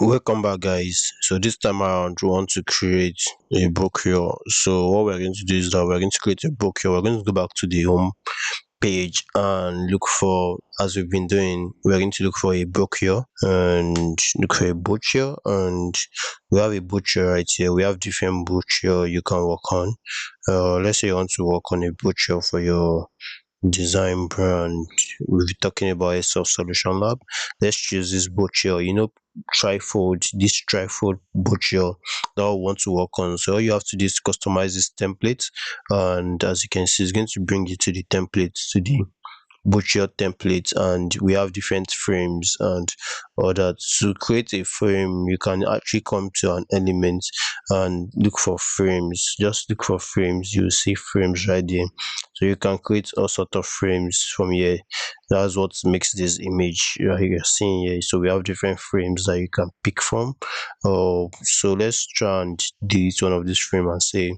Welcome back, guys. So this time around we want to create a brochure. So what we're going to do is that we're going to create a brochure. We're going to go back to the home page and look for, as we've been doing, we're going to look for a brochure and look for a brochure, and we have a brochure right here. We have different brochure you can work on. Let's say you want to work on a brochure for your design brand. We'll be talking about a soft solution lab. Let's choose this brochure, trifold, this trifold brochure that I want to work on. So all you have to do is customize this template, and as you can see, it's going to bring you to the template, to the Brochure template, and we have different frames and all that. To create a frame, you can actually come to an element and look for frames. Just look for frames, you'll see frames right there. So you can create all sort of frames from here. That's what makes this image right you're seeing here. So we have different frames that you can pick from. So let's try and delete one of these frame and say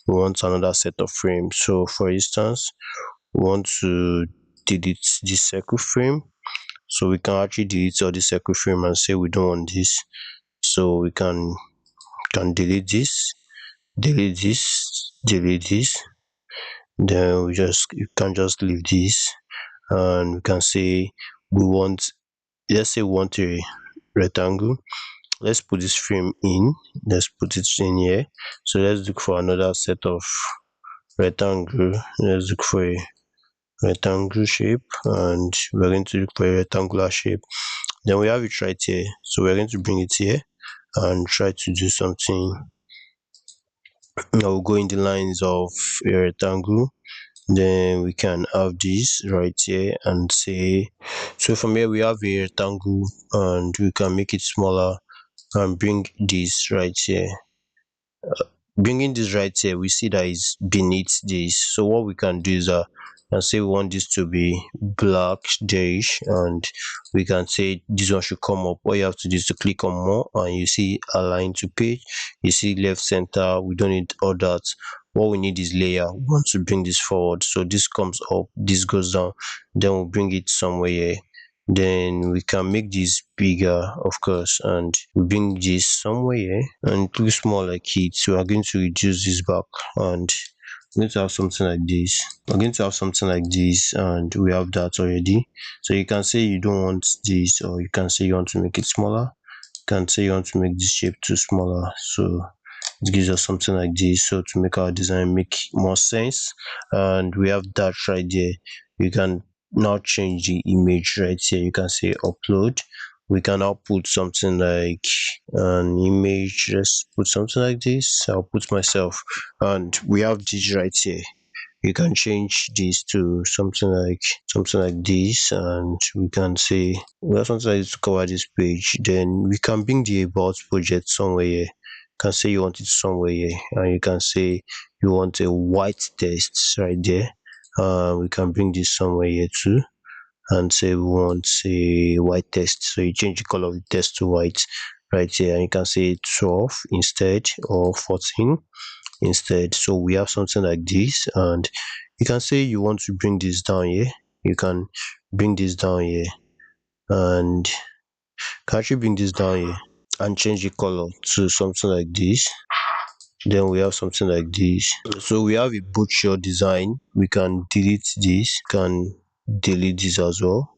we want another set of frames. So for instance, we want to delete this circle frame. So we can actually delete all the circle frame and say we don't want this. So we can delete this, delete this, delete this. Then you can just leave this, and we can say we want, let's say we want a rectangle. Let's put this frame in, let's put it in here. So let's look for another set of rectangle. Let's look for a rectangle shape, and we're going to look for a rectangular shape. Then we have it right here, so we're going to bring it here and try to do something. Now we'll go in the lines of a rectangle. Then we can have this right here and say, so from here we have a rectangle, and we can make it smaller and bring this right here. Bringing this right here, we see that it's beneath this. So what we can do is and say we want this to be black dash, and we can say this one should come up. All you have to do is to click on more, and you see align to page, you see left center. We don't need all that. What we need is layer. We want to bring this forward, so this comes up, this goes down, then we'll bring it somewhere here. Then we can make this bigger, of course, and we bring this somewhere here and too small like it. So we're going to reduce this back, and we're going to have something like this. We're going to have something like this, and we have that already. So you can say you don't want this, or you can say you want to make it smaller. You can say you want to make this shape too smaller. So it gives us something like this, so to make our design make more sense. And we have that right there. You can now change the image right here. You can say upload. We can now put something like an image. Let's put something like this. I'll put myself, and we have this right here. You can change this to something like this, and we can say we have something like this to cover this page. Then we can bring the about project somewhere here. You can say you want it somewhere here, and you can say you want a white text right there. We can bring this somewhere here too, and say we want a white text. So you change the color of the text to white right here, and you can say 12 instead, or 14 instead. So we have something like this, and you can say you want to bring this down here. You can bring this down here, and can actually bring this down here and change the color to something like this. Then we have something like this. So we have a brochure design. We can delete this, can delete this as well.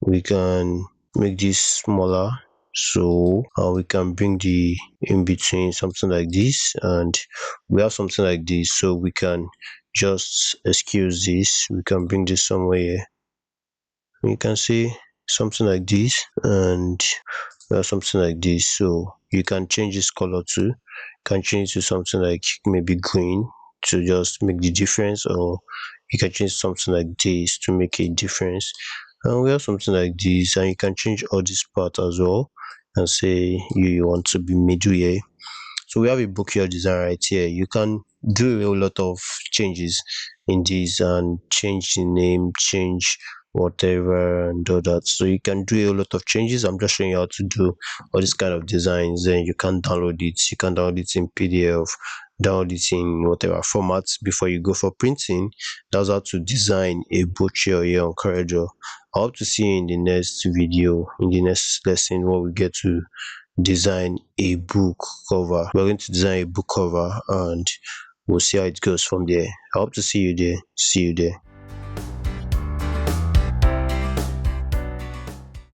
We can make this smaller, so we can bring the in between something like this, and we have something like this. So we can just excuse this, we can bring this somewhere here. You can see something like this, and we have something like this. So you can change this color too. You can change to something like maybe green to just make the difference, or you can change something like this to make a difference. And we have something like this, and you can change all this part as well, and say you want to be middle here. So we have a brochure design right here. You can do a lot of changes in this, and change the name, change whatever, and all that. So you can do a lot of changes. I'm just showing you how to do all this kind of designs. Then you can download it. You can download it in PDF, download it in whatever formats before you go for printing. That's how to design a brochure here on Corridor. I hope to see you in the next video, in the next lesson, where we get to design a book cover. We're going to design a book cover and we'll see how it goes from there. I hope to see you there. See you there.